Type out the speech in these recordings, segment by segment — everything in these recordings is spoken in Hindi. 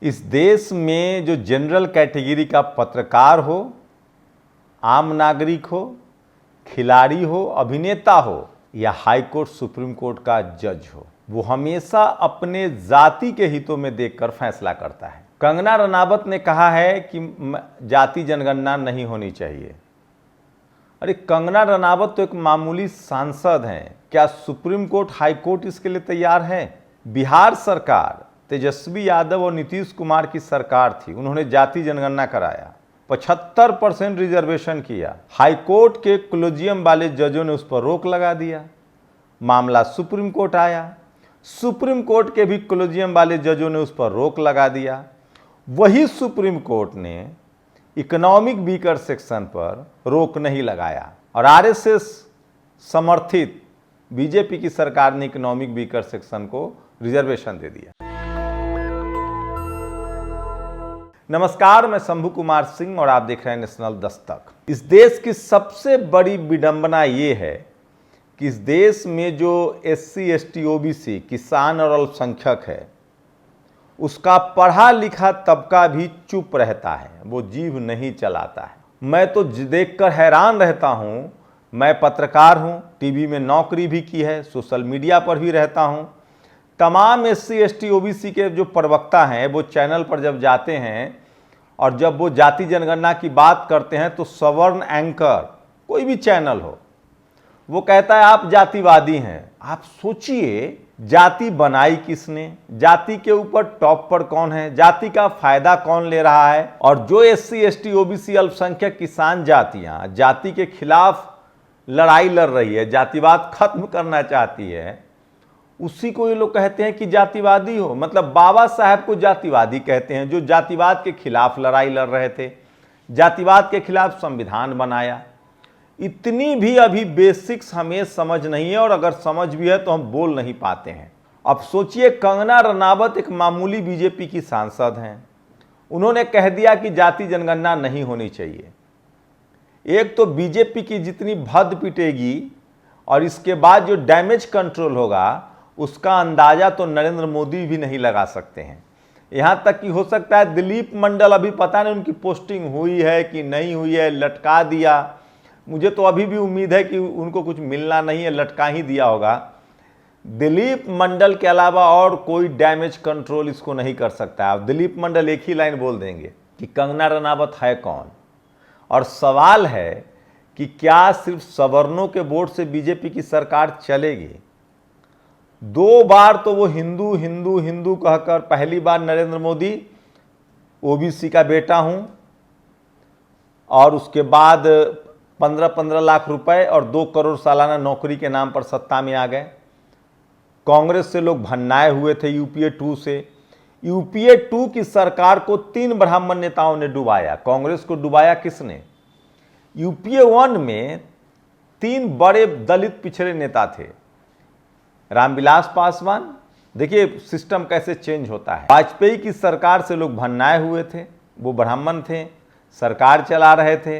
इस देश में जो जनरल कैटेगरी का पत्रकार हो, आम नागरिक हो, खिलाड़ी हो, अभिनेता हो या हाई कोर्ट सुप्रीम कोर्ट का जज हो, वो हमेशा अपने जाति के हितों में देखकर फैसला करता है। कंगना रनावत ने कहा है कि जाति जनगणना नहीं होनी चाहिए। अरे कंगना रनावत तो एक मामूली सांसद हैं, क्या सुप्रीम कोर्ट, हाई कोर्ट इसके लिए तैयार है? बिहार सरकार तेजस्वी यादव और नीतीश कुमार की सरकार थी, उन्होंने जाति जनगणना कराया, 75% रिजर्वेशन किया। हाई कोर्ट के कोलेजियम वाले जजों ने उस पर रोक लगा दिया। मामला सुप्रीम कोर्ट आया, सुप्रीम कोर्ट के भी कोलेजियम वाले जजों ने उस पर रोक लगा दिया। वही सुप्रीम कोर्ट ने इकोनॉमिक वीकर सेक्शन पर रोक नहीं लगाया और आरएसएस समर्थित बीजेपी की सरकार ने इकोनॉमिक वीकर सेक्शन को रिजर्वेशन दे दिया। नमस्कार, मैं शंभू कुमार सिंह और आप देख रहे हैं नेशनल दस्तक। इस देश की सबसे बड़ी विडंबना ये है कि इस देश में जो एससी, एसटी, ओबीसी, किसान और अल्पसंख्यक है, उसका पढ़ा लिखा तबका भी चुप रहता है, वो जीभ नहीं चलाता है। मैं तो देखकर हैरान रहता हूँ। मैं पत्रकार हूँ, टीवी में नौकरी भी की है, सोशल मीडिया पर भी रहता हूँ। तमाम एससी, एसटी, ओबीसी के जो प्रवक्ता हैं वो चैनल पर जब जाते हैं और जब वो जाति जनगणना की बात करते हैं तो सवर्ण एंकर, कोई भी चैनल हो, वो कहता है आप जातिवादी हैं। आप सोचिए, जाति बनाई किसने? जाति के ऊपर टॉप पर कौन है? जाति का फायदा कौन ले रहा है? और जो एससी, एसटी, ओबीसी, अल्पसंख्यक, किसान जातियां जाति के खिलाफ लड़ाई लड़ रही है, जातिवाद खत्म करना चाहती है, उसी को ये लोग कहते हैं कि जातिवादी हो। मतलब बाबा साहब को जातिवादी कहते हैं, जो जातिवाद के खिलाफ लड़ाई लड़ रहे थे, जातिवाद के खिलाफ संविधान बनाया। इतनी भी अभी बेसिक्स हमें समझ नहीं है, और अगर समझ भी है तो हम बोल नहीं पाते हैं। अब सोचिए, कंगना रनावत एक मामूली बीजेपी की सांसद हैं, उन्होंने कह दिया कि जाति जनगणना नहीं होनी चाहिए। एक तो बीजेपी की जितनी भद्द पिटेगी और इसके बाद जो डैमेज कंट्रोल होगा उसका अंदाजा तो नरेंद्र मोदी भी नहीं लगा सकते हैं। यहाँ तक कि हो सकता है दिलीप मंडल, अभी पता नहीं उनकी पोस्टिंग हुई है कि नहीं हुई है, लटका दिया। मुझे तो अभी भी उम्मीद है कि उनको कुछ मिलना नहीं है, लटका ही दिया होगा। दिलीप मंडल के अलावा और कोई डैमेज कंट्रोल इसको नहीं कर सकता है। दिलीप मंडल एक ही लाइन बोल देंगे कि कंगना रनावत है कौन। और सवाल है कि क्या सिर्फ सवर्णों के वोट से बीजेपी की सरकार चलेगी? 2 बार तो वो हिंदू हिंदू हिंदू कहकर, पहली बार नरेंद्र मोदी ओबीसी का बेटा हूं, और उसके बाद 15-15 लाख रुपए और 2 करोड़ सालाना नौकरी के नाम पर सत्ता में आ गए। कांग्रेस से लोग भन्नाए हुए थे, यूपीए 2 से। यूपीए 2 की सरकार को 3 ब्राह्मण नेताओं ने डुबाया। कांग्रेस को डुबाया किसने? यूपीए 1 में 3 बड़े दलित पिछड़े नेता थे, रामविलास पासवान। देखिए सिस्टम कैसे चेंज होता है। वाजपेयी की सरकार से लोग भन्नाए हुए थे, वो ब्राह्मण थे, सरकार चला रहे थे,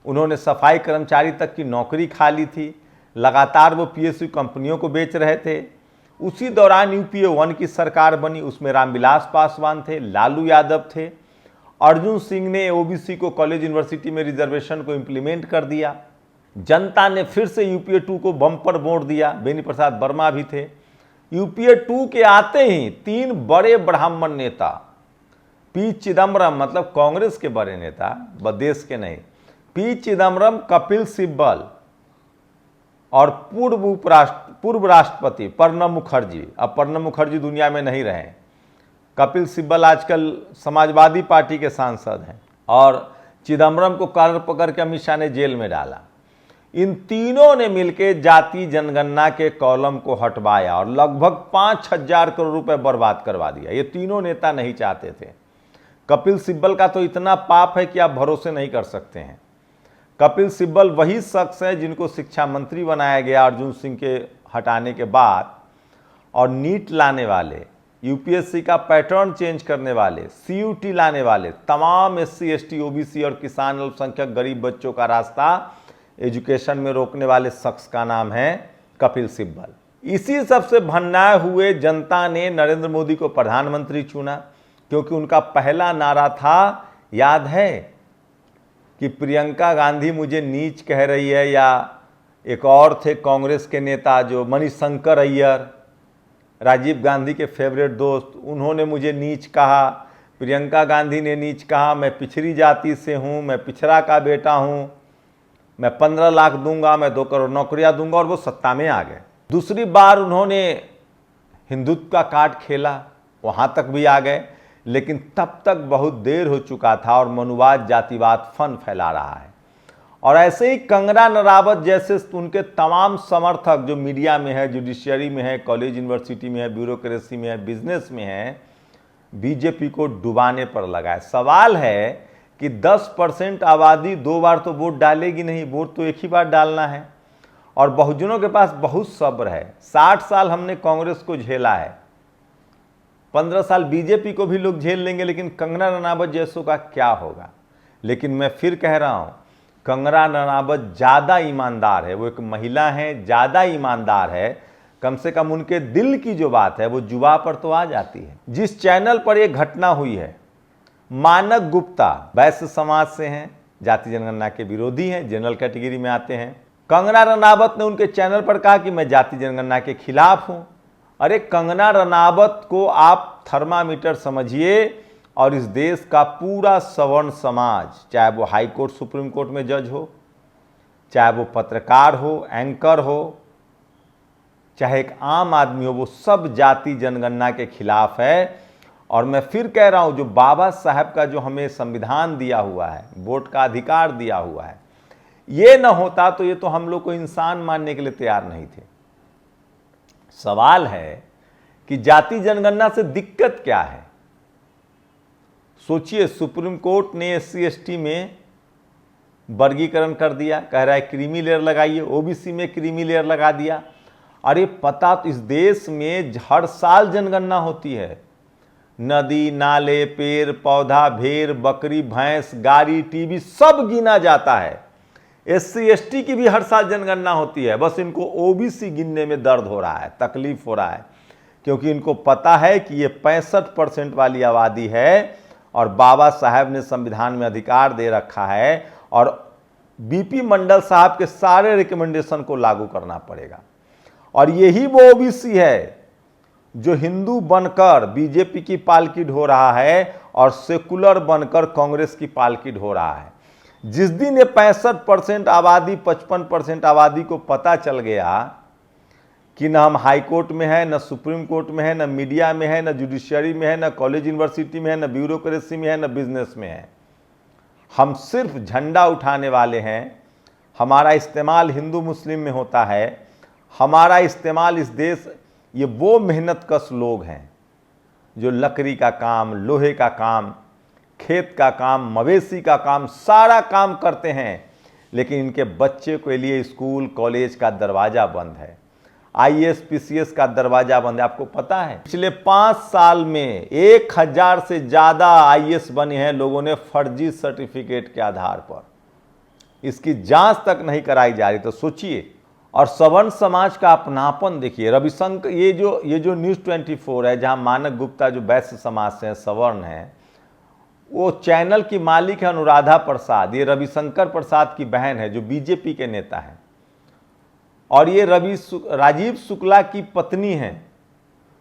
उन्होंने सफाई कर्मचारी तक की नौकरी खा ली थी, लगातार वो पीएसयू कंपनियों को बेच रहे थे। उसी दौरान यूपीए 1 की सरकार बनी, उसमें रामविलास पासवान थे, लालू यादव थे, अर्जुन सिंह ने ओबीसी को कॉलेज यूनिवर्सिटी में रिजर्वेशन को इम्प्लीमेंट कर दिया। जनता ने फिर से यूपीए 2 को बम्पर वोट दिया, बेनी प्रसाद वर्मा भी थे। यूपीए 2 के आते ही 3 बड़े ब्राह्मण नेता, पी चिदम्बरम, मतलब कांग्रेस के बड़े नेता, देश के नहीं, पी चिदम्बरम, कपिल सिब्बल और पूर्व राष्ट्रपति प्रणब मुखर्जी। अब प्रणब मुखर्जी दुनिया में नहीं रहे, कपिल सिब्बल आजकल समाजवादी पार्टी के सांसद हैं, और चिदम्बरम को कॉलर पकड़ के अमित शाह ने जेल में डाला। इन तीनों ने मिलकर जाति जनगणना के कॉलम को हटवाया और लगभग 5000 करोड़ रुपए बर्बाद करवा दिया। ये तीनों नेता नहीं चाहते थे। कपिल सिब्बल का तो इतना पाप है कि आप भरोसे नहीं कर सकते हैं। कपिल सिब्बल वही शख्स है जिनको शिक्षा मंत्री बनाया गया अर्जुन सिंह के हटाने के बाद, और नीट लाने वाले, यूपीएससी का पैटर्न चेंज करने वाले, सीयूटी लाने वाले, तमाम एससी, एसटी, ओबीसी और किसान, अल्पसंख्यक, गरीब बच्चों का रास्ता एजुकेशन में रोकने वाले शख्स का नाम है कपिल सिब्बल। इसी सबसे भन्नाए हुए जनता ने नरेंद्र मोदी को प्रधानमंत्री चुना। क्योंकि उनका पहला नारा था, याद है, कि प्रियंका गांधी मुझे नीच कह रही है, या एक और थे कांग्रेस के नेता जो मणिशंकर अय्यर, राजीव गांधी के फेवरेट दोस्त, उन्होंने मुझे नीच कहा, प्रियंका गांधी ने नीच कहा, मैं पिछड़ी जाति से हूँ, मैं पिछड़ा का बेटा हूँ, मैं 15 लाख दूंगा, मैं 2 करोड़ नौकरियां दूंगा, और वो सत्ता में आ गए। दूसरी बार उन्होंने हिंदुत्व का कार्ड खेला, वहां तक भी आ गए, लेकिन तब तक बहुत देर हो चुका था और मनुवाद जातिवाद फन फैला रहा है। और ऐसे ही कंगना रनावत जैसे उनके तमाम समर्थक जो मीडिया में है, जुडिशियरी में है, कॉलेज यूनिवर्सिटी में है, ब्यूरोक्रेसी में है, बिजनेस में है, बीजेपी को डुबाने पर लगा है। सवाल है कि 10% आबादी 2 बार तो वोट डालेगी नहीं, वोट तो एक ही बार डालना है। और बहुजनों के पास बहुत सब्र है। 60 साल हमने कांग्रेस को झेला है, 15 साल बीजेपी को भी लोग झेल लेंगे, लेकिन कंगना रनावत जैसों का क्या होगा। लेकिन मैं फिर कह रहा हूं, कंगना रनावत ज़्यादा ईमानदार है, वो एक महिला है, ज़्यादा ईमानदार है। कम से कम उनके दिल की जो बात है वो जुबा पर तो आ जाती है। जिस चैनल पर यह घटना हुई है, मानक गुप्ता वैश्य समाज से हैं, जाति जनगणना के विरोधी हैं, जनरल कैटेगरी में आते हैं। कंगना रनावत ने उनके चैनल पर कहा कि मैं जाति जनगणना के खिलाफ हूं। अरे कंगना रनावत को आप थर्मामीटर समझिए, और इस देश का पूरा सवर्ण समाज, चाहे वो हाई कोर्ट सुप्रीम कोर्ट में जज हो, चाहे वो पत्रकार हो, एंकर हो, चाहे एक आम आदमी हो, वो सब जाति जनगणना के खिलाफ है। और मैं फिर कह रहा हूं, जो बाबा साहब का जो हमें संविधान दिया हुआ है, वोट का अधिकार दिया हुआ है, ये न होता तो ये तो हम लोग को इंसान मानने के लिए तैयार नहीं थे। सवाल है कि जाति जनगणना से दिक्कत क्या है। सोचिए, सुप्रीम कोर्ट ने SC ST में वर्गीकरण कर दिया, कह रहा है क्रीमी लेयर लगाइए, OBC में क्रीमी लेयर लगा दिया। अरे पता तो, इस देश में हर साल जनगणना होती है, नदी नाले पेड़ पौधा भेड़ बकरी भैंस गाड़ी टीवी सब गिना जाता है। SC ST की भी हर साल जनगणना होती है, बस इनको OBC गिनने में दर्द हो रहा है, तकलीफ हो रहा है, क्योंकि इनको पता है कि ये 65% वाली आबादी है और बाबा साहब ने संविधान में अधिकार दे रखा है, और BP मंडल साहब के सारे रिकमेंडेशन को लागू करना पड़ेगा। और यही वो OBC है जो हिंदू बनकर बीजेपी की पालकी ढो रहा है और सेकुलर बनकर कांग्रेस की पालकी ढो रहा है। जिस दिन ये 65% आबादी 55% आबादी को पता चल गया कि न हम हाई कोर्ट में है, न सुप्रीम कोर्ट में है, न मीडिया में है, न जुडिशियरी में है, न कॉलेज यूनिवर्सिटी में है, न ब्यूरोक्रेसी में है, न बिजनेस में है, हम सिर्फ झंडा उठाने वाले हैं। हमारा इस्तेमाल हिंदू मुस्लिम में होता है, हमारा इस्तेमाल इस देश, ये वो मेहनतकश लोग हैं जो लकड़ी का काम, लोहे का काम, खेत का काम, मवेशी का काम, सारा काम करते हैं, लेकिन इनके बच्चे के लिए स्कूल कॉलेज का दरवाज़ा बंद है, IAS PCS का दरवाज़ा बंद है। आपको पता है पिछले 5 साल में 1000 से ज़्यादा IAS बने हैं लोगों ने फर्जी सर्टिफिकेट के आधार पर, इसकी जांच तक नहीं कराई जा रही। तो सोचिए, और सवर्ण समाज का अपनापन देखिए। रविशंकर, ये जो न्यूज़ 24 है, जहां मानक गुप्ता जो वैश्य समाज से हैं, सवर्ण हैं, वो चैनल की मालिक है अनुराधा प्रसाद, ये रविशंकर प्रसाद की बहन है जो बीजेपी के नेता हैं, और ये राजीव शुक्ला की पत्नी हैं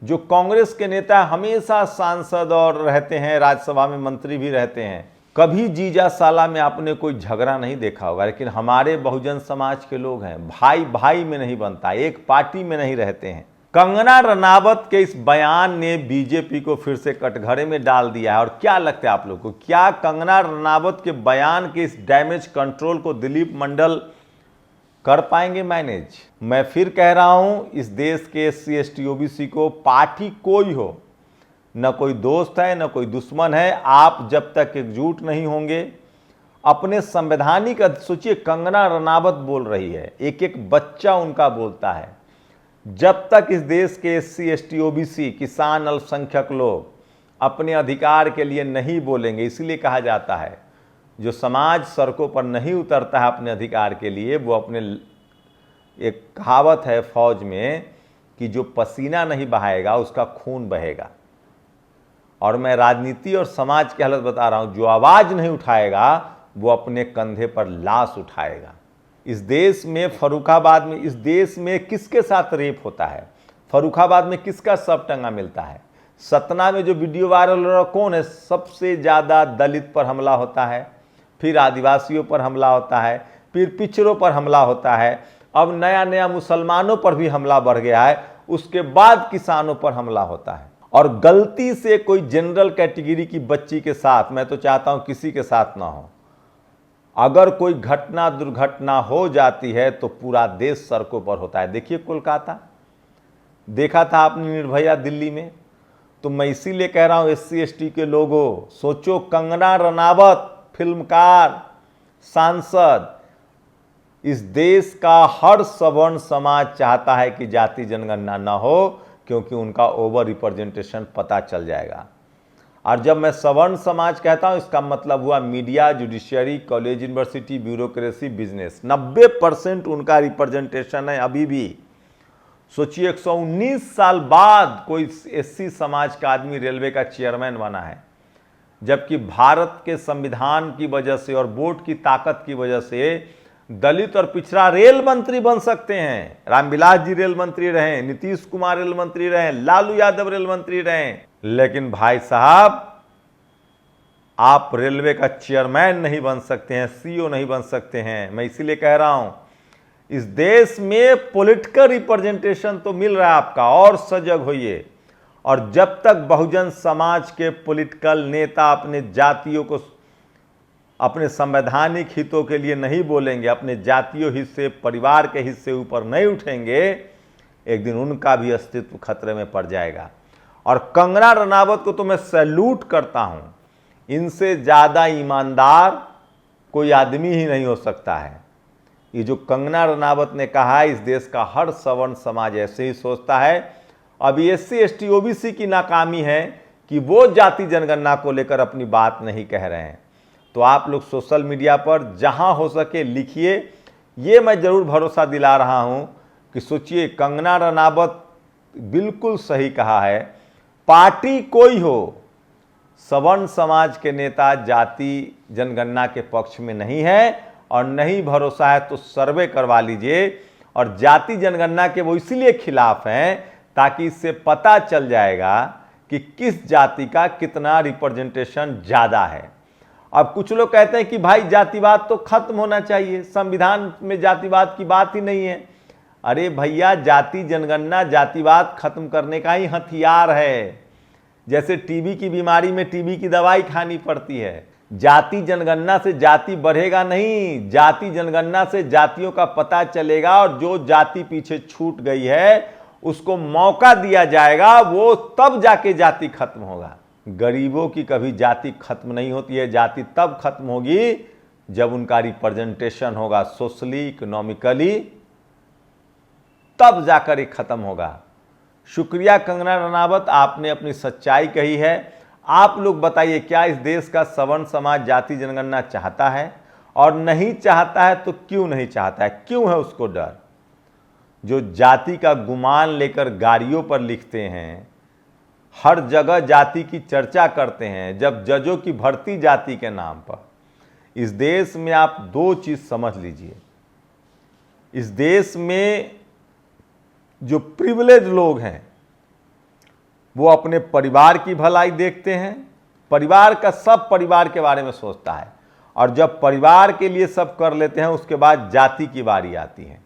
जो कांग्रेस के नेता, हमेशा सांसद और रहते हैं, राज्यसभा में मंत्री भी रहते हैं। कभी जीजा साला में आपने कोई झगड़ा नहीं देखा होगा, लेकिन हमारे बहुजन समाज के लोग हैं, भाई भाई में नहीं बनता, एक पार्टी में नहीं रहते हैं। कंगना रनावत के इस बयान ने बीजेपी को फिर से कटघरे में डाल दिया है। और क्या लगता है आप लोग को, क्या कंगना रनावत के बयान के इस डैमेज कंट्रोल को दिलीप मंडल कर पाएंगे मैनेज? मैं फिर कह रहा हूं, इस देश के SC ST OBC को पार्टी कोई हो, न कोई दोस्त है न कोई दुश्मन है, आप जब तक एकजुट नहीं होंगे अपने संवैधानिक, सोचिए कंगना रनावत बोल रही है, एक एक बच्चा उनका बोलता है, जब तक इस देश के SC ST OBC किसान अल्पसंख्यक लोग अपने अधिकार के लिए नहीं बोलेंगे, इसीलिए कहा जाता है जो समाज सड़कों पर नहीं उतरता है अपने अधिकार के लिए, वो अपने, एक कहावत है फौज में कि जो पसीना नहीं बहाएगा उसका खून बहेगा। और मैं राजनीति और समाज की हालत बता रहा हूं, जो आवाज नहीं उठाएगा वो अपने कंधे पर लाश उठाएगा। इस देश में फर्रुखाबाद में, इस देश में किसके साथ रेप होता है, फर्रुखाबाद में किसका सब टंगा मिलता है, सतना में जो वीडियो वायरल हो रहा कौन है, सबसे ज्यादा दलित पर हमला होता है, फिर आदिवासियों पर हमला होता है, फिर पिछड़ों पर हमला होता है, अब नया नया मुसलमानों पर भी हमला बढ़ गया है, उसके बाद किसानों पर हमला होता है। और गलती से कोई जनरल कैटेगरी की बच्ची के साथ, मैं तो चाहता हूं किसी के साथ ना हो, अगर कोई घटना दुर्घटना हो जाती है तो पूरा देश सड़कों पर होता है। देखिए कोलकाता, देखा था आपने निर्भया दिल्ली में। तो मैं इसीलिए कह रहा हूं SC ST के लोगों, सोचो, कंगना रनावत फिल्मकार, सांसद, इस देश का हर सवर्ण समाज चाहता है कि जाति जनगणना न हो, क्योंकि उनका ओवर रिप्रेजेंटेशन पता चल जाएगा। और जब मैं सवर्ण समाज कहता हूं, इसका मतलब हुआ media, judiciary, college, university, bureaucracy, business. 90% उनका रिप्रेजेंटेशन है अभी भी। सोचिए 119 साल बाद कोई SC समाज का आदमी रेलवे का चेयरमैन बना है, जबकि भारत के संविधान की वजह से और वोट की ताकत की वजह से दलित और पिछड़ा रेल मंत्री बन सकते हैं। रामविलास जी रेल मंत्री रहे, नीतीश कुमार रेल मंत्री रहे, लालू यादव रेल मंत्री रहे, लेकिन भाई साहब आप रेलवे का चेयरमैन नहीं बन सकते हैं, CEO नहीं बन सकते हैं। मैं इसीलिए कह रहा हूं, इस देश में पॉलिटिकल रिप्रेजेंटेशन तो मिल रहा है आपका, और सजग होइए। और जब तक बहुजन समाज के पॉलिटिकल नेता अपने जातियों को अपने संवैधानिक हितों के लिए नहीं बोलेंगे, अपने जातीय हित से, परिवार के हित से ऊपर नहीं उठेंगे, एक दिन उनका भी अस्तित्व खतरे में पड़ जाएगा। और कंगना रनावत को तो मैं सैल्यूट करता हूं, इनसे ज्यादा ईमानदार कोई आदमी ही नहीं हो सकता है। ये जो कंगना रनावत ने कहा है, इस देश का हर सवर्ण समाज ऐसे ही सोचता है। अभी SC ST OBC की नाकामी है कि वो जाति जनगणना को लेकर अपनी बात नहीं कह रहे हैं। तो आप लोग सोशल मीडिया पर जहां हो सके लिखिए। ये मैं जरूर भरोसा दिला रहा हूं कि सोचिए, कंगना रनावत बिल्कुल सही कहा है, पार्टी कोई हो, सवर्ण समाज के नेता जाति जनगणना के पक्ष में नहीं है, और नहीं भरोसा है तो सर्वे करवा लीजिए। और जाति जनगणना के वो इसीलिए खिलाफ हैं ताकि इससे पता चल जाएगा कि किस जाति का कितना रिप्रेजेंटेशन ज्यादा है। अब कुछ लोग कहते हैं कि भाई जातिवाद तो खत्म होना चाहिए, संविधान में जातिवाद की बात ही नहीं है। अरे भैया, जाति जनगणना जातिवाद खत्म करने का ही हथियार है। जैसे टीबी की बीमारी में टीबी की दवाई खानी पड़ती है, जाति जनगणना से जाति बढ़ेगा नहीं, जाति जनगणना से जातियों का पता चलेगा, और जो जाति पीछे छूट गई है उसको मौका दिया जाएगा, वो तब जाके जाति खत्म होगा। गरीबों की कभी जाति खत्म नहीं होती है, जाति तब खत्म होगी जब उनका रिप्रेजेंटेशन होगा सोशली, इकोनॉमिकली, तब जाकर ये खत्म होगा। शुक्रिया कंगना रनावत, आपने अपनी सच्चाई कही है। आप लोग बताइए, क्या इस देश का सवर्ण समाज जाति जनगणना चाहता है? और नहीं चाहता है तो क्यों नहीं चाहता है? क्यों है उसको डर? जो जाति का गुमान लेकर गाड़ियों पर लिखते हैं, हर जगह जाति की चर्चा करते हैं, जब जजों की भर्ती जाति के नाम पर। इस देश में आप दो चीज समझ लीजिए, इस देश में जो प्रिविलेज लोग हैं वो अपने परिवार की भलाई देखते हैं, परिवार का सब परिवार के बारे में सोचता है, और जब परिवार के लिए सब कर लेते हैं उसके बाद जाति की बारी आती है।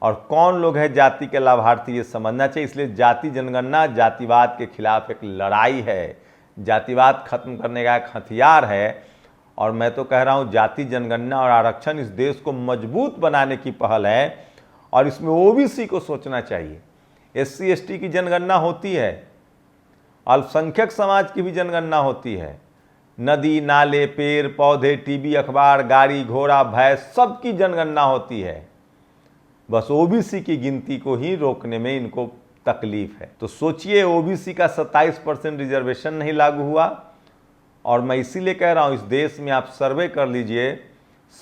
और कौन लोग हैं जाति के लाभार्थी, ये समझना चाहिए। इसलिए जाति जनगणना जातिवाद के खिलाफ एक लड़ाई है, जातिवाद खत्म करने का एक हथियार है। और मैं तो कह रहा हूं, जाति जनगणना और आरक्षण इस देश को मजबूत बनाने की पहल है, और इसमें OBC को सोचना चाहिए। SC ST की जनगणना होती है, अल्पसंख्यक समाज की भी जनगणना होती है, नदी नाले, पेड़ पौधे, टीवी, अखबार, गाड़ी घोड़ा, भैंस, सबकी जनगणना होती है। बस OBC की गिनती को ही रोकने में इनको तकलीफ है। तो सोचिए, OBC का 27% रिजर्वेशन नहीं लागू हुआ। और मैं इसीलिए कह रहा हूं, इस देश में आप सर्वे कर लीजिए,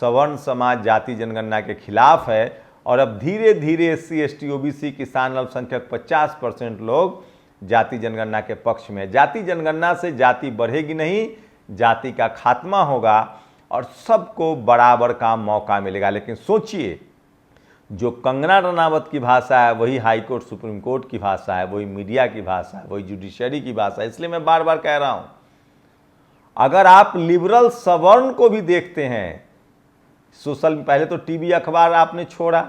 सवर्ण समाज जाति जनगणना के खिलाफ है। और अब धीरे धीरे SC ST OBC किसान अल्पसंख्यक 50% लोग जाति जनगणना के पक्ष में। जाति जनगणना से जाति बढ़ेगी नहीं, जाति का खात्मा होगा और सबको बराबर का मौका मिलेगा। लेकिन सोचिए, जो कंगना रनावत की भाषा है वही हाई कोर्ट सुप्रीम कोर्ट की भाषा है, वही मीडिया की भाषा है, वही जुडिशरी की भाषा है। इसलिए मैं बार बार कह रहा हूं, अगर आप लिबरल सवर्ण को भी देखते हैं, पहले तो टीवी अखबार आपने छोड़ा,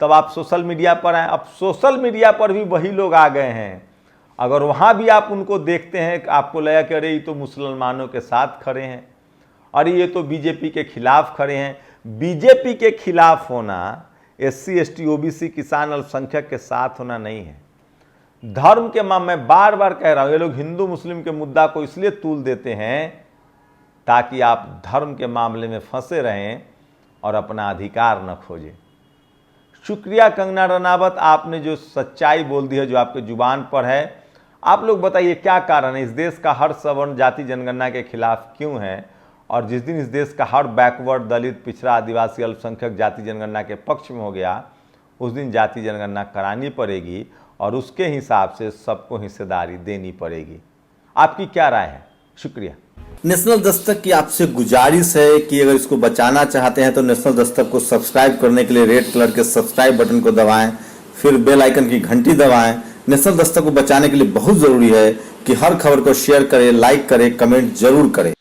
तब आप सोशल मीडिया पर आए, अब सोशल मीडिया पर भी वही लोग आ गए हैं। अगर वहाँ भी आप उनको देखते हैं, आपको लगा कि अरे ये तो मुसलमानों के साथ खड़े हैं, अरे ये तो बीजेपी के खिलाफ खड़े हैं। बीजेपी के खिलाफ होना SC ST OBC किसान अल्पसंख्यक के साथ होना नहीं है। धर्म के मैं बार बार कह रहा हूँ, ये लोग हिंदू मुस्लिम के मुद्दा को इसलिए तूल देते हैं ताकि आप धर्म के मामले में फंसे रहें और अपना अधिकार न खोजें। शुक्रिया कंगना रनावत, आपने जो सच्चाई बोल दी है, जो आपके जुबान पर है। आप लोग बताइए क्या कारण है, इस देश का हर सवर्ण जाति जनगणना के खिलाफ क्यों है, और जिस दिन इस देश का हर बैकवर्ड, दलित, पिछड़ा, आदिवासी, अल्पसंख्यक जाति जनगणना के पक्ष में हो गया, उस दिन जाति जनगणना करानी पड़ेगी और उसके हिसाब से सबको हिस्सेदारी देनी पड़ेगी। आपकी क्या राय है? शुक्रिया। नेशनल दस्तक की आपसे गुजारिश है कि अगर इसको बचाना चाहते हैं तो नेशनल दस्तक को सब्सक्राइब करने के लिए रेड कलर के सब्सक्राइब बटन को दबाएं, फिर बेल आइकन की घंटी दबाएं। नेशनल दस्तक को बचाने के लिए बहुत जरूरी है कि हर खबर को शेयर करें, लाइक करें, कमेंट जरूर करें।